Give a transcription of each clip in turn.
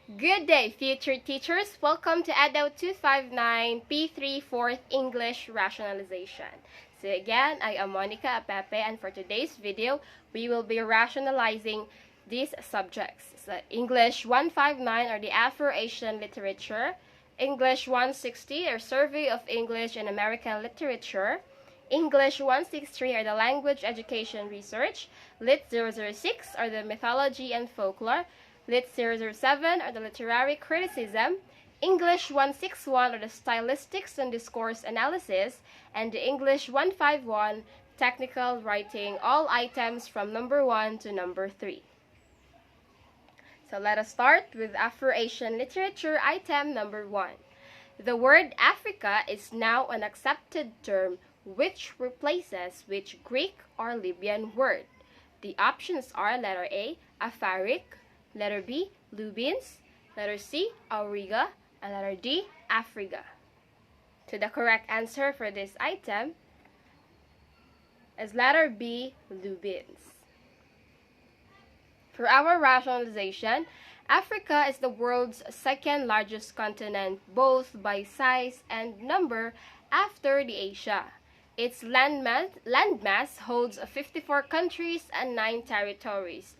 Good day, future teachers. Welcome to EDO 259 P3 4th English Rationalization. So again, I am Monica Apepe, and for today's video, we will be rationalizing these subjects. So English 159 are the Afro-Asian literature, English 160 are Survey of English and American Literature, English 163 are the Language Education Research, Lit 006 are the Mythology and Folklore, Lit 007 are the Literary Criticism, English 161 are the Stylistics and Discourse Analysis, and the English 151 Technical Writing, all items from number 1 to number 3. So let us start with Afro-Asian literature item number 1. The word Africa is now an accepted term which replaces which Greek or Libyan word. The options are letter A, Afaric, letter B, Lubins, letter C, Auriga, and letter D, Afriga. So the correct answer for this item is letter B, Lubins. For our rationalization, Africa is the world's second largest continent, both by size and number, after the Asia. Its landmass holds 54 countries and 9 territories.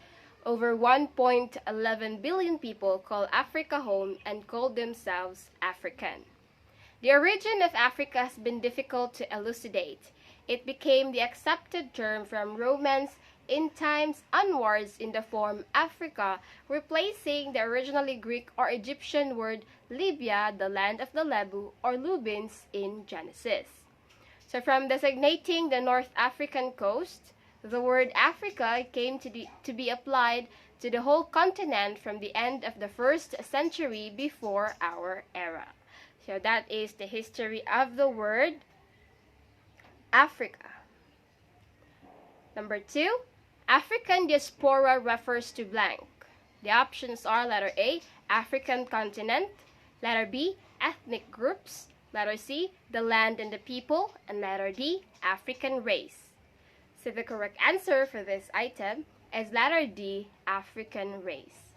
Over 1.11 billion people call Africa home and call themselves African. The origin of Africa has been difficult to elucidate. It became the accepted term from Romans in times onwards in the form Africa, replacing the originally Greek or Egyptian word Libya, the land of the Lebu, or Lubins in Genesis. So from designating the North African coast, the word Africa came to be applied to the whole continent from the end of the 1st century before our era. So that is the history of the word Africa. Number 2, African diaspora refers to blank. The options are letter A, African continent, letter B, ethnic groups, letter C, the land and the people, and letter D, African race. So the correct answer for this item is letter D, African race.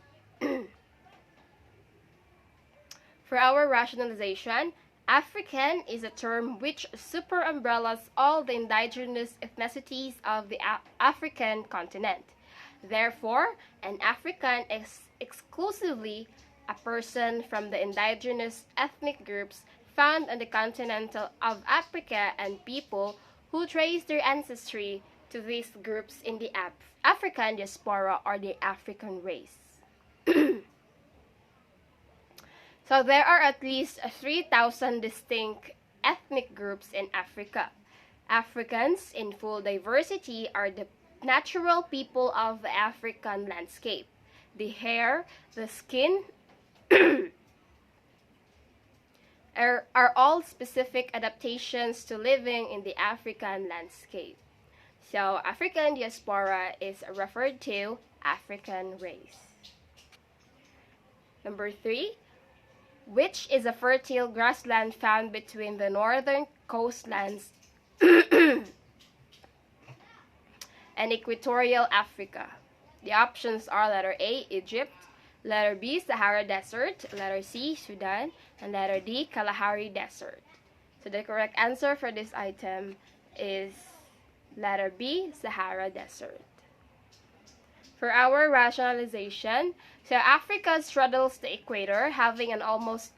For our rationalization, African is a term which super umbrellas all the indigenous ethnicities of the African continent. Therefore, an African is exclusively a person from the indigenous ethnic groups found on the continent of Africa and people who trace their ancestry to these groups in the African diaspora or the African race. So there are at least 3,000 distinct ethnic groups in Africa. Africans in full diversity are the natural people of the African landscape. The hair, the skin are all specific adaptations to living in the African landscape. So African diaspora is referred to African race. Number 3, which is a fertile grassland found between the northern coastlands and equatorial Africa. The options are letter A, Egypt, letter B, Sahara Desert, letter C, Sudan, and letter D, Kalahari Desert. So the correct answer for this item is letter B, Sahara Desert. For our rationalization, so Africa straddles the equator, having an almost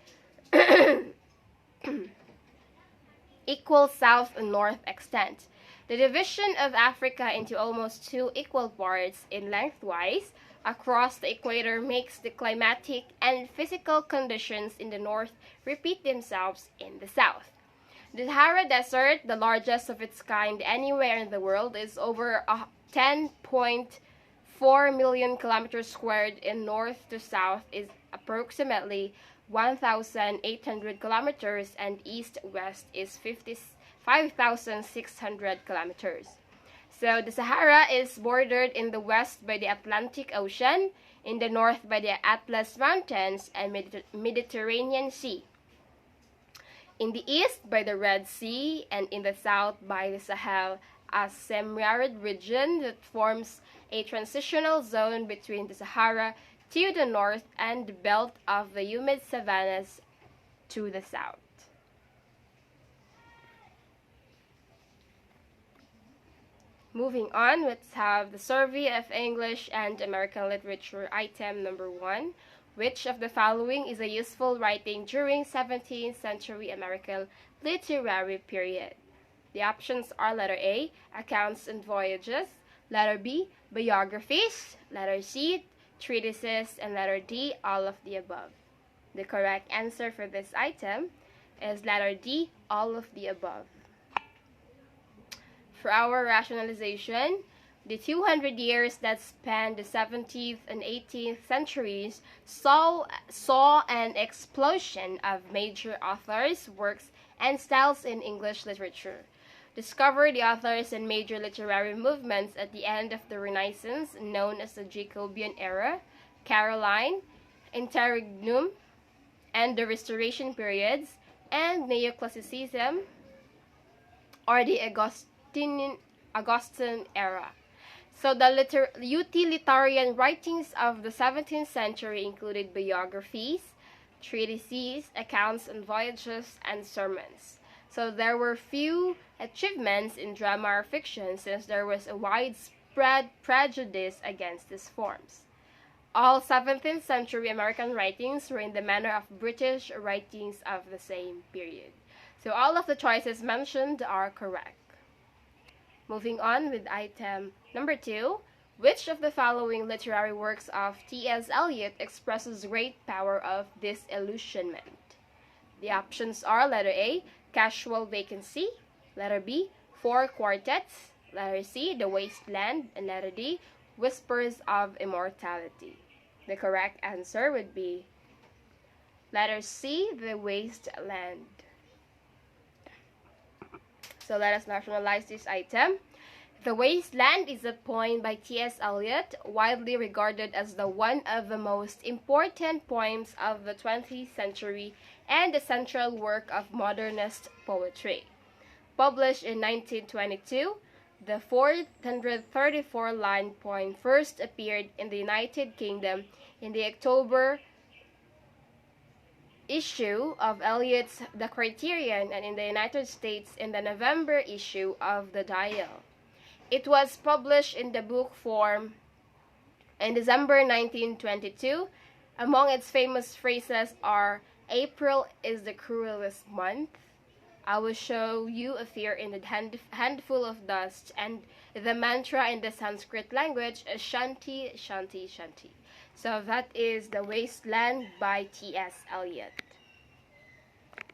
equal south and north extent. The division of Africa into almost 2 equal parts in lengthwise across the equator makes the climatic and physical conditions in the north repeat themselves in the south. The Sahara Desert, the largest of its kind anywhere in the world, is over 10.4 million kilometers squared in north to south, is approximately 1,800 kilometers, and east-west is 5,600 kilometers. So the Sahara is bordered in the west by the Atlantic Ocean, in the north by the Atlas Mountains and Mediterranean Sea, in the east by the Red Sea, and in the south by the Sahel, a semi-arid region that forms a transitional zone between the Sahara to the north and the belt of the humid savannas to the south. Moving on, let's have the Survey of English and American Literature item number 1. Which of the following is a useful writing during 17th century American literary period? The options are letter A, accounts and voyages, letter B, biographies, letter C, treatises, and letter D, all of the above. The correct answer for this item is letter D, all of the above. For our rationalization, the 200 years that spanned the 17th and 18th centuries saw an explosion of major authors, works, and styles in English literature. Discover the authors and major literary movements at the end of the Renaissance, known as the Jacobean era, Caroline, Interregnum, and the Restoration periods, and Neoclassicism, or the Augustan era. So the utilitarian writings of the 17th century included biographies, treatises, accounts and voyages, and sermons. So there were few achievements in drama or fiction since there was a widespread prejudice against these forms. All 17th century American writings were in the manner of British writings of the same period. So all of the choices mentioned are correct. Moving on with item number 2, which of the following literary works of T.S. Eliot expresses great power of disillusionment? The options are letter A, Casual Vacancy, letter B, Four Quartets, letter C, The Wasteland, and letter D, Whispers of Immortality. The correct answer would be letter C, The Wasteland. So let us nationalize this item. The Wasteland is a poem by T.S. Eliot, widely regarded as one of the most important poems of the 20th century and the central work of modernist poetry. Published in 1922, the 434-line poem first appeared in the United Kingdom in the October issue of Eliot's The Criterion, and in the United States in the November issue of The Dial. It was published in the book form in December 1922. Among its famous phrases are, "April is the cruelest month," "I will show you a fear in a handful of dust," and the mantra in the Sanskrit language is "Shanti, Shanti, Shanti." So that is The Wasteland by T.S. Eliot.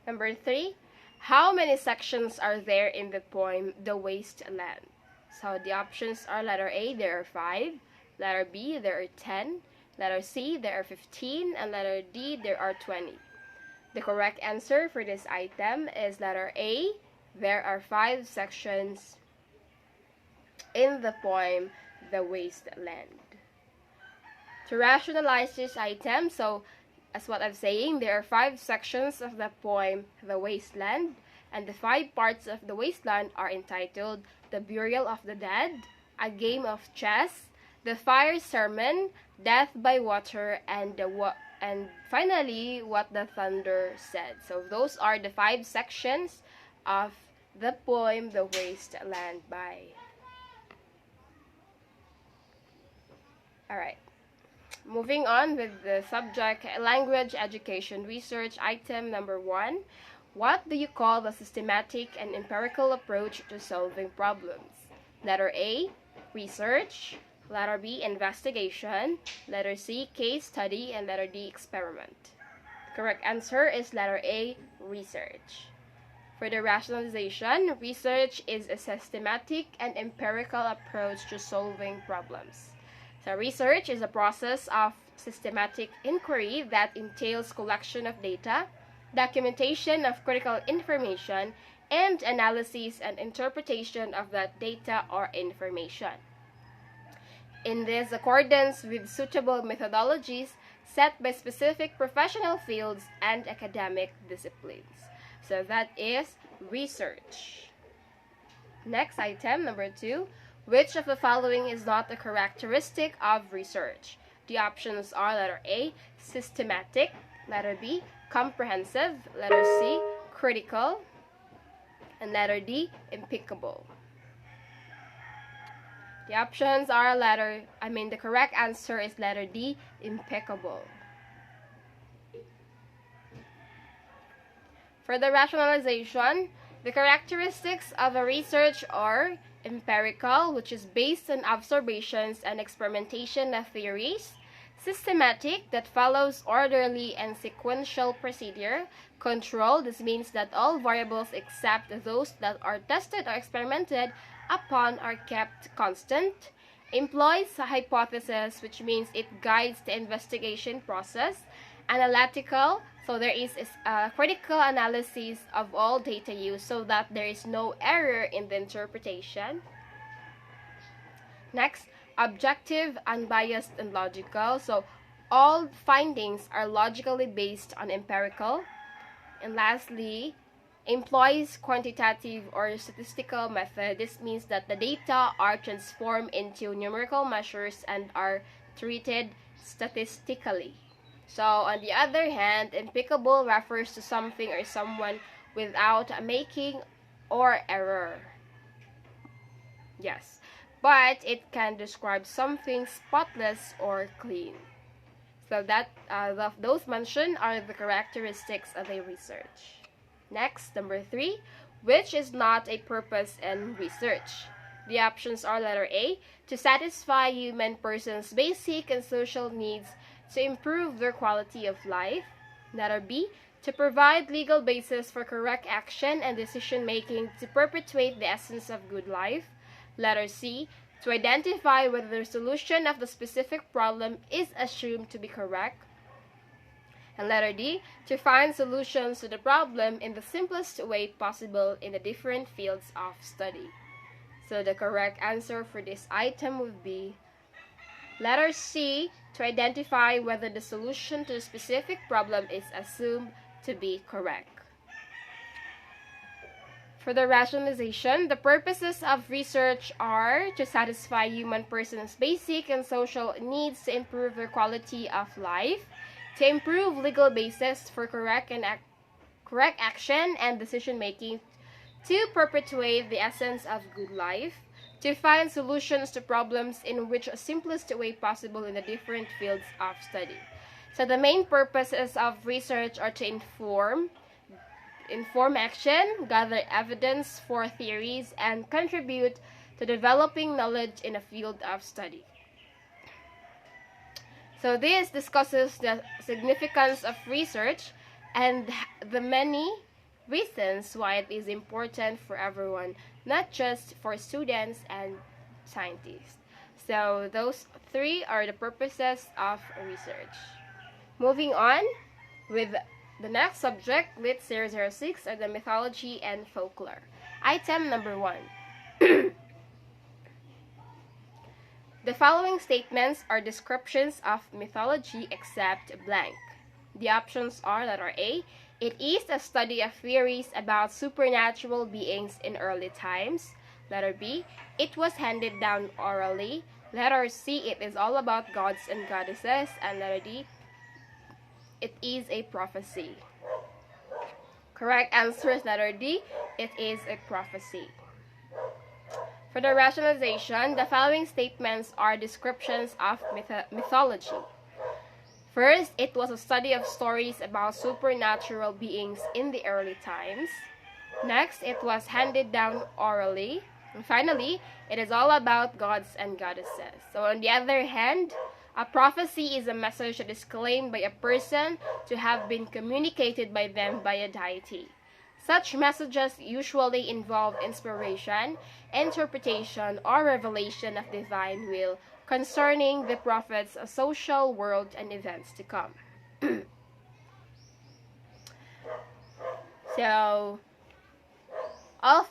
Number 3, how many sections are there in the poem The Wasteland? So the options are letter A, there are 5, letter B, there are 10, letter C, there are 15, and letter D, there are 20. The correct answer for this item is letter A, there are 5 sections in the poem The Wasteland. To rationalize this item, so as what I'm saying, there are 5 sections of the poem The Wasteland, and the 5 parts of The Wasteland are entitled The Burial of the Dead, A Game of Chess, The Fire Sermon, Death by Water, and finally, What the Thunder Said. So those are the 5 sections of the poem The Wasteland by. Alright. Moving on with the subject language education research item number 1. What do you call the systematic and empirical approach to solving problems? Letter A, research. Letter B, investigation. Letter C, case study. And letter D, experiment. The correct answer is letter A, research. For the rationalization, research is a systematic and empirical approach to solving problems. So research is a process of systematic inquiry that entails collection of data, documentation of critical information, and analysis and interpretation of that data or information. In this accordance with suitable methodologies set by specific professional fields and academic disciplines. So that is research. Next item, number 2. Which of the following is not a characteristic of research? The options are letter A, systematic, letter B, comprehensive, letter C, critical, and letter D, impeccable. The options are the correct answer is letter D, impeccable. For the rationalization, the characteristics of a research are empirical, which is based on observations and experimentation of theories; systematic, that follows orderly and sequential procedure; control, this means that all variables except those that are tested or experimented upon are kept constant; employs a hypothesis, which means it guides the investigation process; analytical, so there is a critical analysis of all data used so that there is no error in the interpretation. Next, objective, unbiased, and logical. So all findings are logically based on empirical. And lastly, employs quantitative or statistical method. This means that the data are transformed into numerical measures and are treated statistically. So, on the other hand, impeccable refers to something or someone without making or error. Yes, but it can describe something spotless or clean. So that those mentioned are the characteristics of a research. Next, number 3, which is not a purpose in research. The options are letter A, to satisfy human persons' basic and social needs to improve their quality of life; letter B, to provide legal basis for correct action and decision making to perpetuate the essence of good life; letter C, to identify whether the solution of the specific problem is assumed to be correct; and letter D, to find solutions to the problem in the simplest way possible in the different fields of study. So the correct answer for this item would be letter C, to identify whether the solution to the specific problem is assumed to be correct. For the rationalization, the purposes of research are to satisfy human persons' basic and social needs to improve their quality of life, to improve legal basis for correct action and decision making to perpetuate the essence of good life, to find solutions to problems in which the simplest way possible in the different fields of study. So the main purposes of research are to inform action, gather evidence for theories, and contribute to developing knowledge in a field of study. So this discusses the significance of research and the many reasons why it is important for everyone, not just for students and scientists. So those 3 are the purposes of research. Moving on with the next subject, Lit 006, are the mythology and folklore. Item number 1. The following statements are descriptions of mythology except blank. The options are letter A, it is a study of theories about supernatural beings in early times; letter B, it was handed down orally; letter C, it is all about gods and goddesses; and letter D, it is a prophecy. Correct answer is letter D, it is a prophecy. For the rationalization, the following statements are descriptions of mythology. First, it was a study of stories about supernatural beings in the early times. Next, it was handed down orally. And finally, it is all about gods and goddesses. So on the other hand, a prophecy is a message that is claimed by a person to have been communicated by them by a deity. Such messages usually involve inspiration, interpretation, or revelation of divine will concerning the prophet's social world and events to come. So, all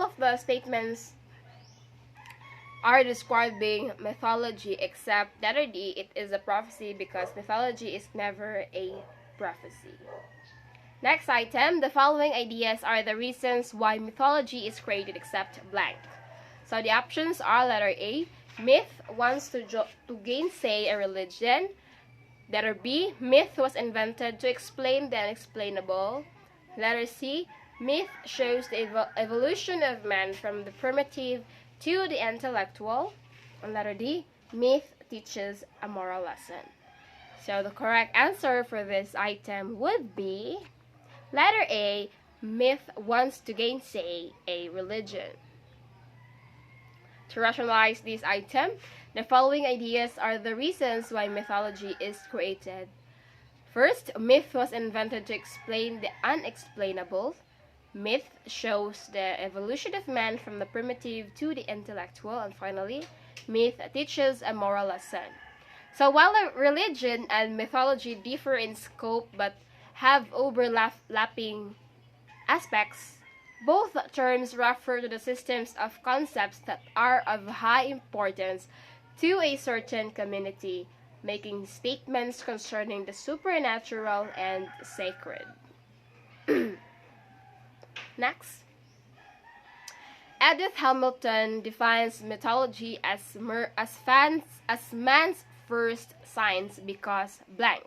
of the statements are describing mythology except letter D, it is a prophecy, because mythology is never a prophecy. Next item, the following ideas are the reasons why mythology is created except blank. So the options are letter A, myth wants to gainsay a religion. Letter B, myth was invented to explain the unexplainable. Letter C, myth shows the evolution of man from the primitive to the intellectual. And letter D, myth teaches a moral lesson. So the correct answer for this item would be letter A, myth wants to gainsay a religion. To rationalize this item, the following ideas are the reasons why mythology is created. First, myth was invented to explain the unexplainable. Myth shows the evolution of man from the primitive to the intellectual. And finally, myth teaches a moral lesson. So while religion and mythology differ in scope but have overlapping aspects, both terms refer to the systems of concepts that are of high importance to a certain community, making statements concerning the supernatural and sacred. Next. Edith Hamilton defines mythology as man's first science because blank.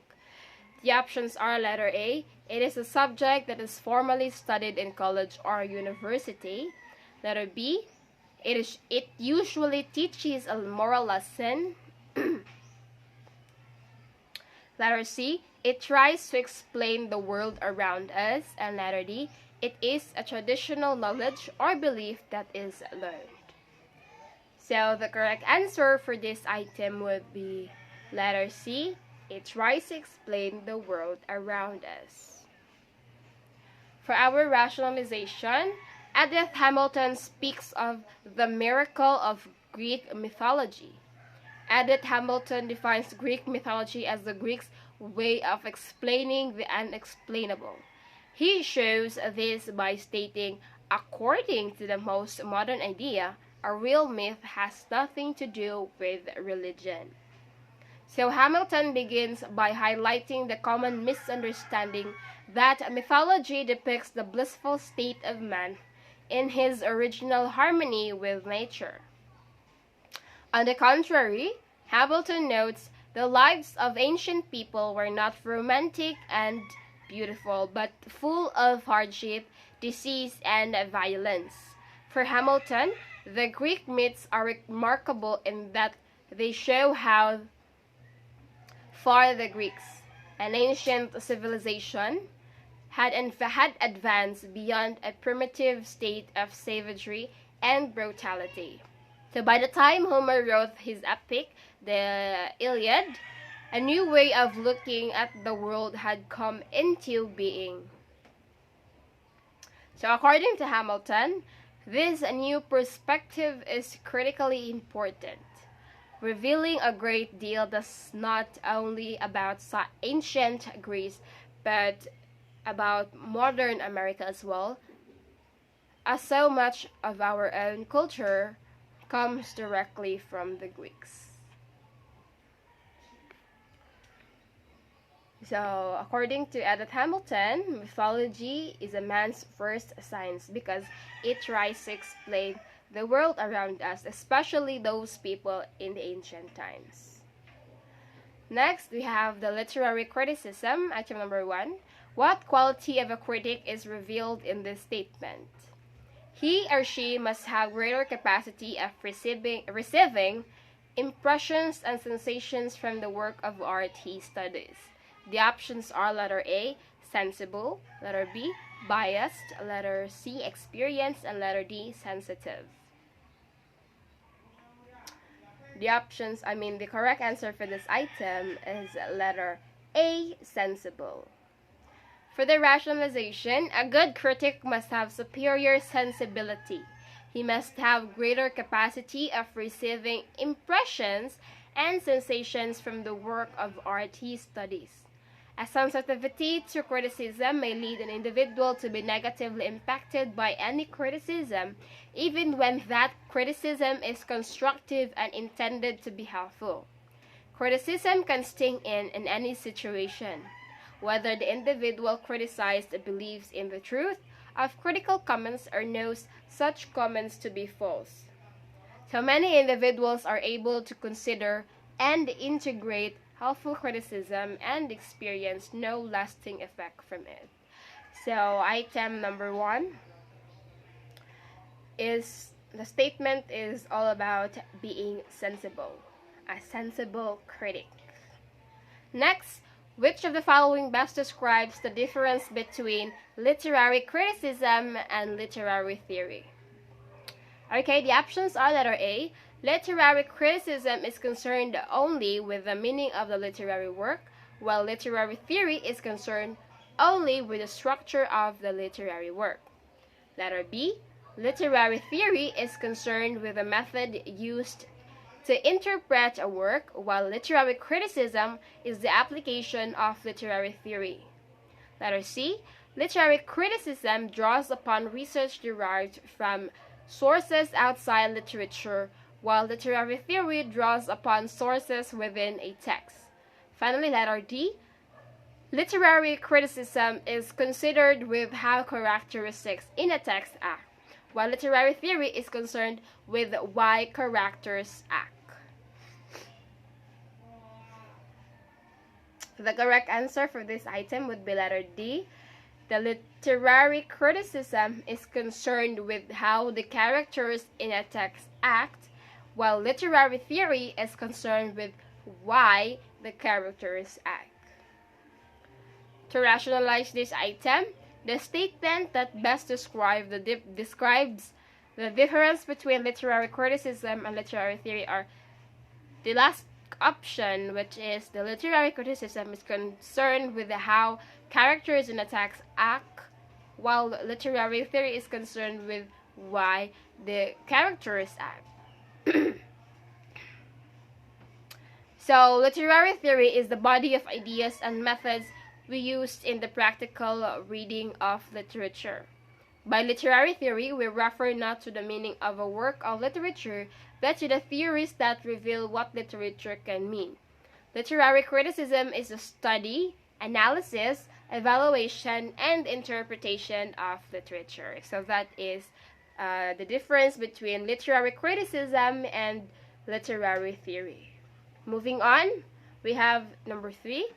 The options are letter A, it is a subject that is formally studied in college or university. Letter B, it usually teaches a moral lesson. Letter C, it tries to explain the world around us. And letter D, it is a traditional knowledge or belief that is learned. So the correct answer for this item would be letter C, it tries to explain the world around us. For our rationalization, Edith Hamilton speaks of the miracle of Greek mythology. Edith Hamilton defines Greek mythology as the Greeks' way of explaining the unexplainable. He shows this by stating, according to the most modern idea, a real myth has nothing to do with religion. So Hamilton begins by highlighting the common misunderstanding that mythology depicts the blissful state of man in his original harmony with nature. On the contrary, Hamilton notes the lives of ancient people were not romantic and beautiful, but full of hardship, disease, and violence. For Hamilton, the Greek myths are remarkable in that they show how far the Greeks, an ancient civilization, had advanced beyond a primitive state of savagery and brutality. So by the time Homer wrote his epic, the Iliad, a new way of looking at the world had come into being. So according to Hamilton, this new perspective is critically important, revealing a great deal that's not only about ancient Greece, but about modern America as well, as so much of our own culture comes directly from the Greeks. So, according to Edith Hamilton, mythology is a man's first science because it tries to explain the world around us, especially those people in the ancient times. Next, we have the literary criticism, item number 1. What quality of a critic is revealed in this statement? He or she must have greater capacity of receiving impressions and sensations from the work of art he studies. The options are letter A, sensible, letter B, biased, letter C, experienced, and letter D, sensitive. The correct answer for this item is letter A, sensible. For the rationalization, a good critic must have superior sensibility. He must have greater capacity of receiving impressions and sensations from the work of art he studies. A sensitivity to criticism may lead an individual to be negatively impacted by any criticism, even when that criticism is constructive and intended to be helpful. Criticism can sting in any situation. Whether the individual criticized believes in the truth of critical comments or knows such comments to be false. So many individuals are able to consider and integrate helpful criticism and experience no lasting effect from it. So item number 1 is the statement is all about being sensible, a sensible critic. Next, which of the following best describes the difference between literary criticism and literary theory? Okay, the options are letter A. Literary criticism is concerned only with the meaning of the literary work, while literary theory is concerned only with the structure of the literary work. Letter B. Literary theory is concerned with the method used to interpret a work, while literary criticism is the application of literary theory. Letter C. Literary criticism draws upon research derived from sources outside literature, while literary theory draws upon sources within a text. Finally, letter D. Literary criticism is considered with how characteristics in a text act, while literary theory is concerned with why characters act. The correct answer for this item would be letter D. The literary criticism is concerned with how the characters in a text act, while literary theory is concerned with why the characters act. To rationalize this item, the statement that best describes the difference between literary criticism and literary theory are the last option, which is the literary criticism is concerned with how characters in a text act, while literary theory is concerned with why the characters act. So, literary theory is the body of ideas and methods we used in the practical reading of literature. By literary theory, we refer not to the meaning of a work of literature, but to the theories that reveal what literature can mean. Literary criticism is the study, analysis, evaluation, and interpretation of literature. So that is the difference between literary criticism and literary theory. Moving on, we have number 3.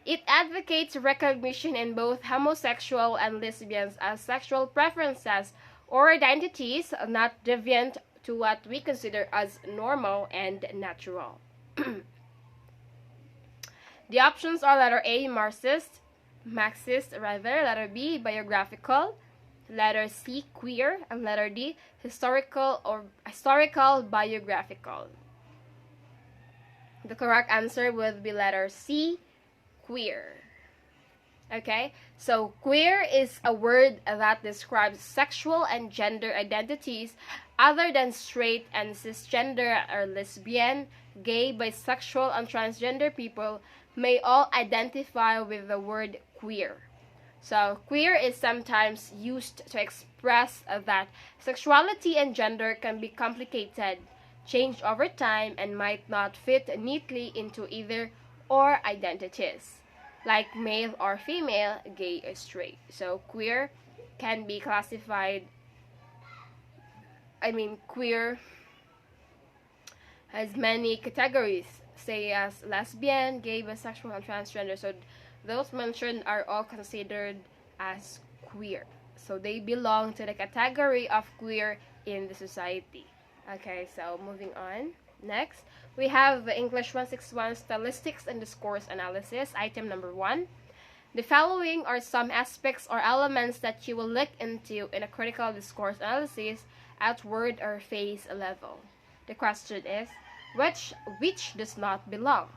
It advocates recognition in both homosexual and lesbians as sexual preferences or identities not deviant to what we consider as normal and natural. The options are letter A, Marxist, letter B, biographical, letter C, queer, and letter D, historical biographical. The correct answer would be letter C, queer. Okay, so queer is a word that describes sexual and gender identities other than straight and cisgender or lesbian, gay, bisexual, and transgender people may all identify with the word queer. So queer is sometimes used to express that sexuality and gender can be complicated, change over time, and might not fit neatly into either or identities, like male or female, gay or straight. So queer can be classified, queer has many categories, say as lesbian, gay, bisexual, and transgender. So those mentioned are all considered as queer. So they belong to the category of queer in the society. Okay, so moving on. Next, we have the English 161 Stylistics and Discourse Analysis, item number 1. The following are some aspects or elements that you will look into in a critical discourse analysis at word or phrase level. The question is, which does not belong?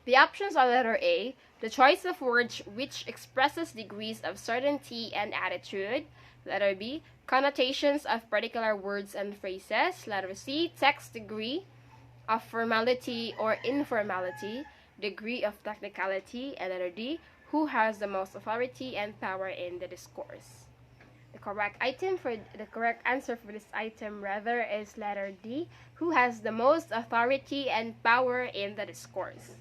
The options are letter A, the choice of words which expresses degrees of certainty and attitude. Letter B, connotations of particular words and phrases. Letter C, text degree of formality or informality, degree of technicality. And letter D, who has the most authority and power in the discourse. The correct answer for this item is letter D, who has the most authority and power in the discourse.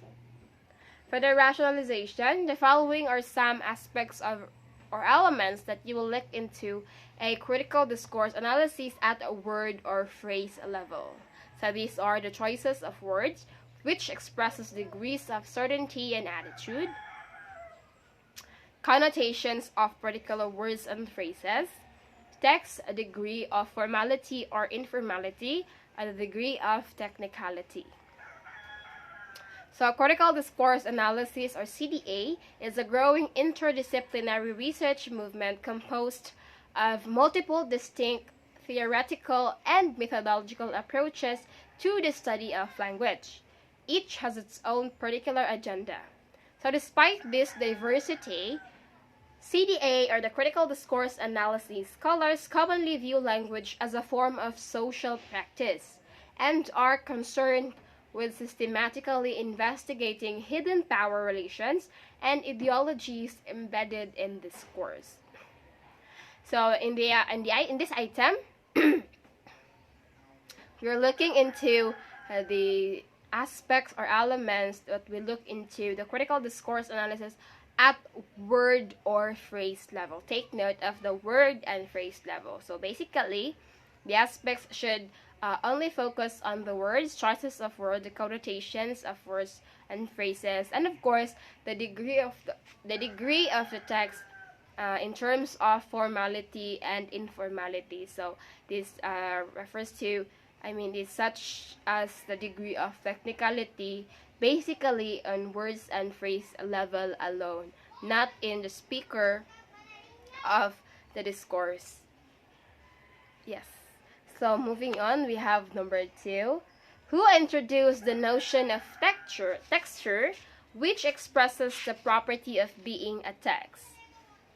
For the rationalization, the following are some aspects of or elements that you will look into a critical discourse analysis at a word or phrase level. So these are the choices of words, which expresses degrees of certainty and attitude, connotations of particular words and phrases, text, a degree of formality or informality, and a degree of technicality. So critical discourse analysis, or CDA, is a growing interdisciplinary research movement composed of multiple distinct theoretical and methodological approaches to the study of language. Each has its own particular agenda. So despite this diversity, CDA, or the critical discourse analysis scholars, commonly view language as a form of social practice and are concerned with systematically investigating hidden power relations and ideologies embedded in discourse. So in this item, we're looking into the aspects or elements that we look into the critical discourse analysis at word or phrase level. Take note of the word and phrase level. So basically, the aspects should only focus on the words, choices of words, the connotations of words and phrases, and of course the degree of the text in terms of formality and informality. So this refers to, is such as the degree of technicality, basically on words and phrase level alone, not in the speaker of the discourse. Yes. So moving on, we have number 2. Who introduced the notion of texture, which expresses the property of being a text?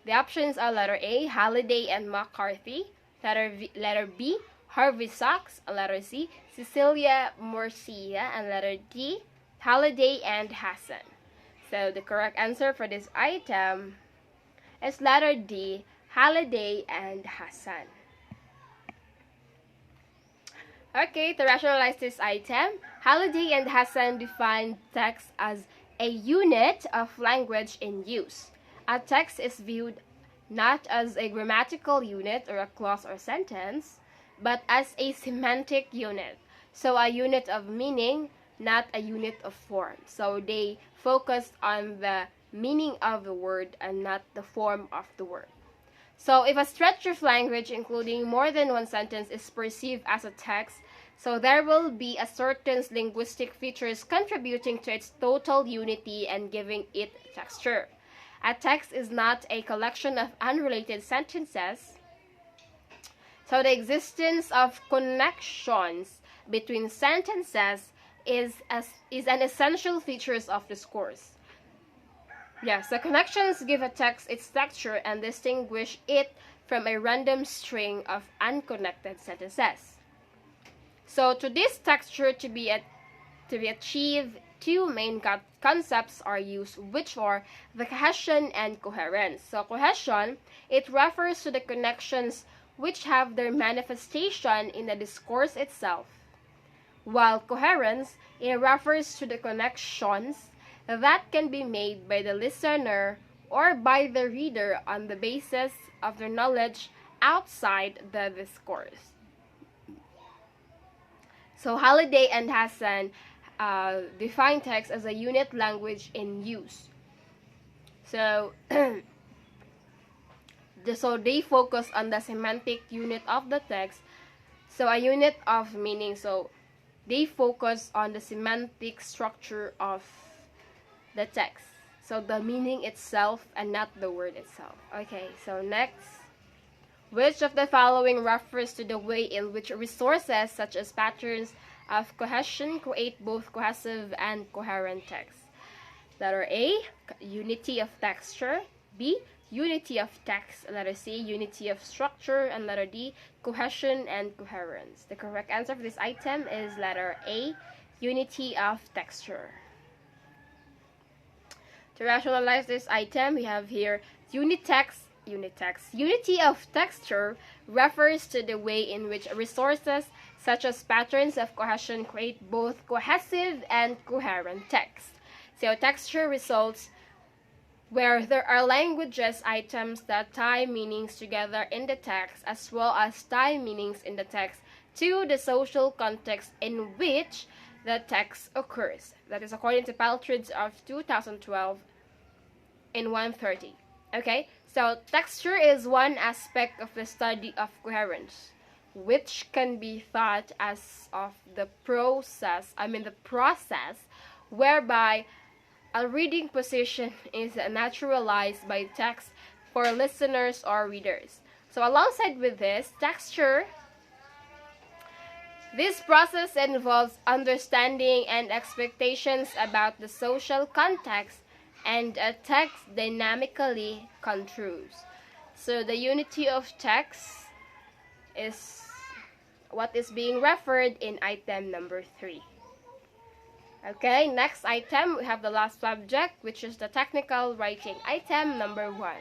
The options are letter A, Halliday and McCarthy, letter B, Harvey Sachs, letter C, Cecilia Murcia, and letter D, Halliday and Hassan. So the correct answer for this item is letter D, Halliday and Hassan. Okay, to rationalize this item, Halliday and Hassan defined text as a unit of language in use. A text is viewed not as a grammatical unit or a clause or sentence, but as a semantic unit. So a unit of meaning, not a unit of form. So they focused on the meaning of the word and not the form of the word. So if a stretch of language including more than one sentence is perceived as a text, so there will be a certain linguistic features contributing to its total unity and giving it texture. A text is not a collection of unrelated sentences. So the existence of connections between sentences is an essential feature of discourse. Yes, the connections give a text its texture and distinguish it from a random string of unconnected sentences. So to this texture to be achieved, two main concepts are used, which are the cohesion and coherence. So cohesion, it refers to the connections which have their manifestation in the discourse itself, while coherence, it refers to the connections that can be made by the listener or by the reader on the basis of their knowledge outside the discourse. So Halliday and Hassan define text as a unit language in use. So, so they focus on the semantic unit of the text. So a unit of meaning. So they focus on the semantic structure of the text. So the meaning itself and not the word itself. Okay, so next. Which of the following refers to the way in which resources such as patterns of cohesion create both cohesive and coherent text? Letter A, unity of texture. B, unity of text. Letter C, unity of structure. And letter D, cohesion and coherence. The correct answer for this item is letter A, unity of texture. To rationalize this item, we have here Unity of texture refers to the way in which resources such as patterns of cohesion create both cohesive and coherent text. So texture results where there are languages items that tie meanings together in the text, as well as tie meanings in the text to the social context in which the text occurs. That is according to Paltridge of 2012 in 130. Okay, so texture is one aspect of the study of coherence, which can be thought as of the process whereby a reading position is naturalized by text for listeners or readers. So alongside with this, texture, this process involves understanding and expectations about the social context and a text dynamically construes. So the unity of text is what is being referred in item number 3. Okay, next item, we have the last subject, which is the technical writing. Item number 1.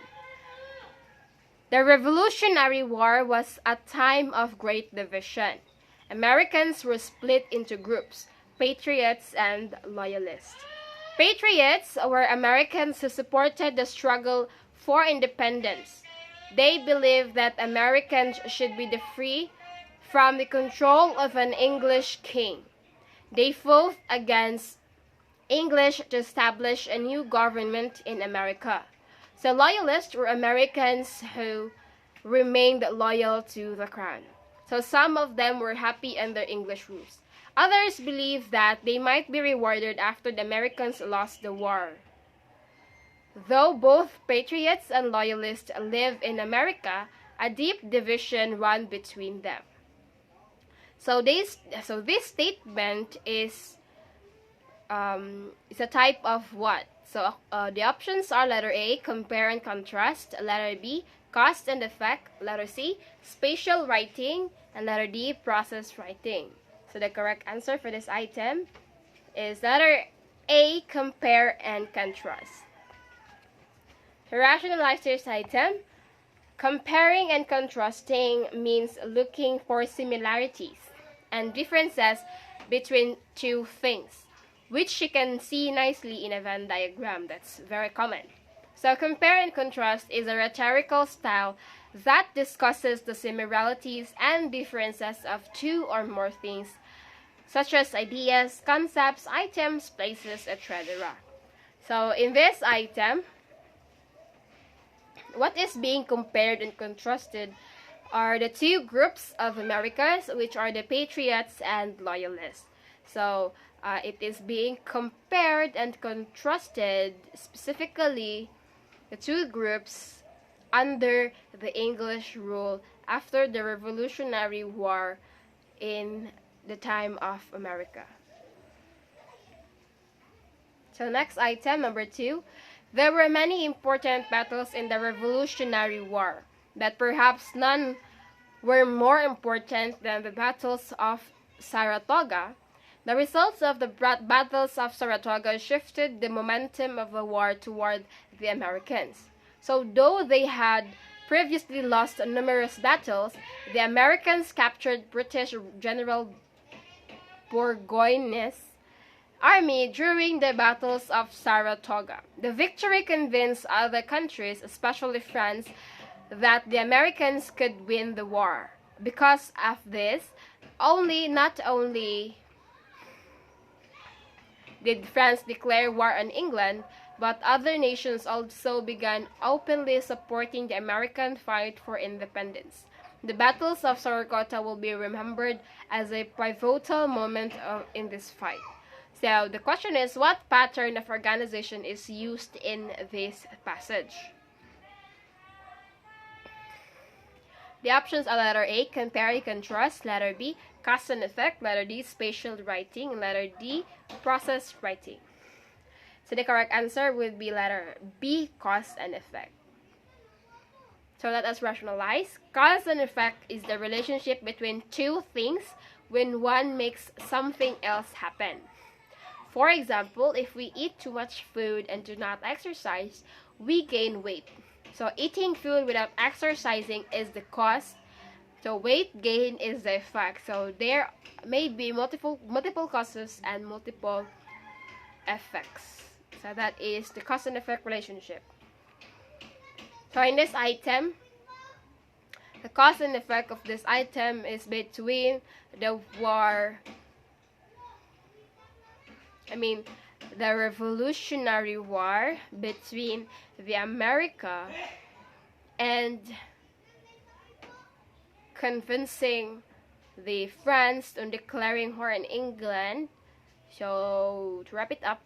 The Revolutionary War was a time of great division. Americans were split into groups, patriots and loyalists. Patriots were Americans who supported the struggle for independence. They believed that Americans should be free from the control of an English king. They fought against English to establish a new government in America. So loyalists were Americans who remained loyal to the crown. So some of them were happy under English rules. Others believed that they might be rewarded after the Americans lost the war. Though both patriots and loyalists live in America, a deep division ran between them. So this statement is a type of what? So the options are letter A, compare and contrast, letter B, cause and effect, letter C, spatial writing, and letter D, process writing. So the correct answer for this item is letter A, compare and contrast. To rationalize this item, comparing and contrasting means looking for similarities and differences between two things, which you can see nicely in a Venn diagram. That's very common. So compare and contrast is a rhetorical style that discusses the similarities and differences of two or more things, such as ideas, concepts, items, places, etc. So in this item, what is being compared and contrasted are the two groups of Americans, which are the patriots and loyalists. So it is being compared and contrasted, specifically the two groups under the English rule after the Revolutionary War in the time of America. So next item, number 2. There were many important battles in the Revolutionary War, but perhaps none were more important than the battles of Saratoga. The results of the battles of Saratoga shifted the momentum of the war toward the Americans. So though they had previously lost numerous battles, the Americans captured British General Burgoyne's army during the battles of Saratoga. The victory convinced other countries, especially France, that the Americans could win the war. Because of this, not only did France declare war on England, but other nations also began openly supporting the American fight for independence. The battles of Saratoga will be remembered as a pivotal moment in this fight. So the question is, what pattern of organization is used in this passage? The options are letter A, compare and contrast, letter B, cause and effect, letter D, spatial writing, and letter D, process writing. So the correct answer would be letter B, cause and effect. So let us rationalize. Cause and effect is the relationship between two things when one makes something else happen. For example, if we eat too much food and do not exercise, we gain weight. So eating food without exercising is the cause. So weight gain is the effect. So there may be multiple causes and multiple effects. So that is the cause and effect relationship. So in this item, the cause and effect of this item is between the the Revolutionary War between the America and convincing the France on declaring war in England. So to wrap it up,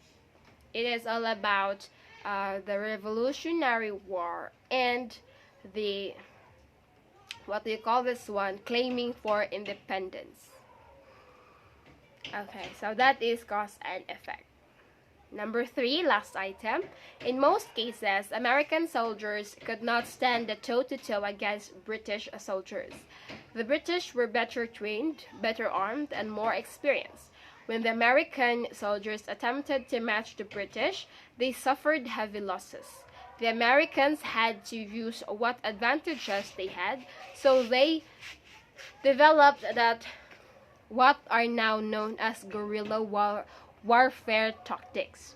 it is all about the Revolutionary War and the, what do you call this one, claiming for independence. Okay, so that is cause and effect. Number 3, last item. In most cases, American soldiers could not stand the toe-to-toe against British soldiers. The British were better trained, better armed, and more experienced. When the American soldiers attempted to match the British, they suffered heavy losses. The Americans had to use what advantages they had, so they developed what are now known as guerrilla warfare tactics.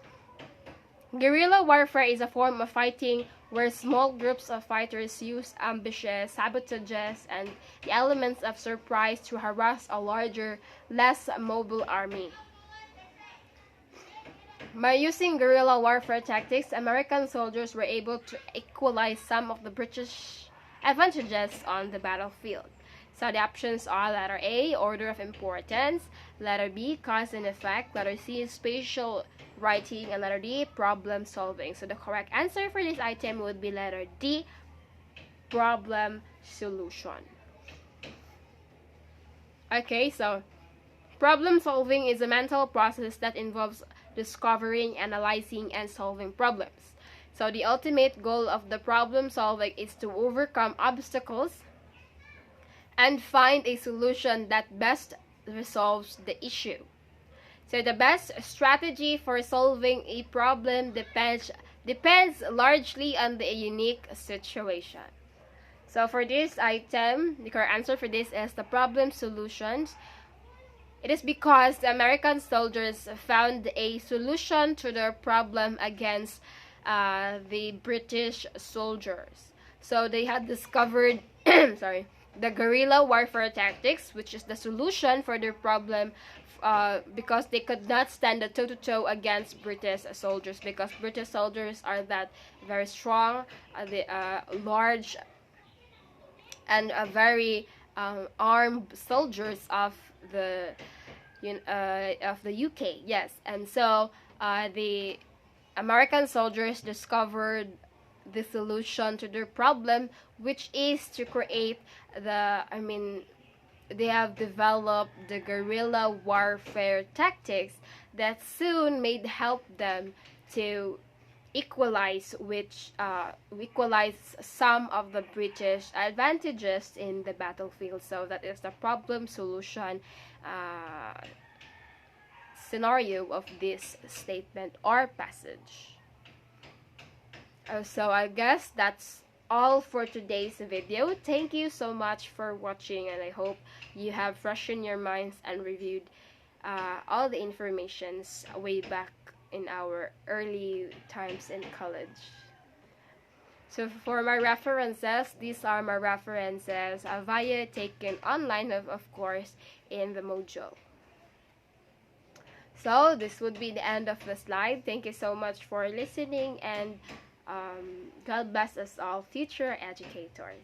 Guerrilla warfare is a form of fighting where small groups of fighters use ambushes, sabotages, and the elements of surprise to harass a larger, less mobile army. By using guerrilla warfare tactics, American soldiers were able to equalize some of the British advantages on the battlefield. So the options are letter A, order of importance, letter B, cause and effect, letter C, spatial writing, and letter D, problem solving. So the correct answer for this item would be letter D, problem solution. Okay, so problem solving is a mental process that involves discovering, analyzing, and solving problems. So the ultimate goal of the problem solving is to overcome obstacles and find a solution that best resolves the issue. So the best strategy for solving a problem depends largely on the unique situation. So for this item, the correct answer for this is the problem solutions. It is because the American soldiers found a solution to their problem against the British soldiers. So they had discovered the guerrilla warfare tactics, which is the solution for their problem, because they could not stand the toe-to-toe against British soldiers, because British soldiers are that very strong, large, and very armed soldiers of the UK. Yes, and so the American soldiers discovered the solution to their problem, which is to create they have developed the guerrilla warfare tactics that soon made help them to equalize some of the British advantages in the battlefield. So that is the problem solution scenario of this statement or passage. So I guess that's all for today's video. Thank you so much for watching, and I hope you have freshened your minds and reviewed all the informations way back in our early times in college. So for my references, these are my references via taken online, of course, in the Mojo. So this would be the end of the slide. Thank you so much for listening, and God bless us all, future educators.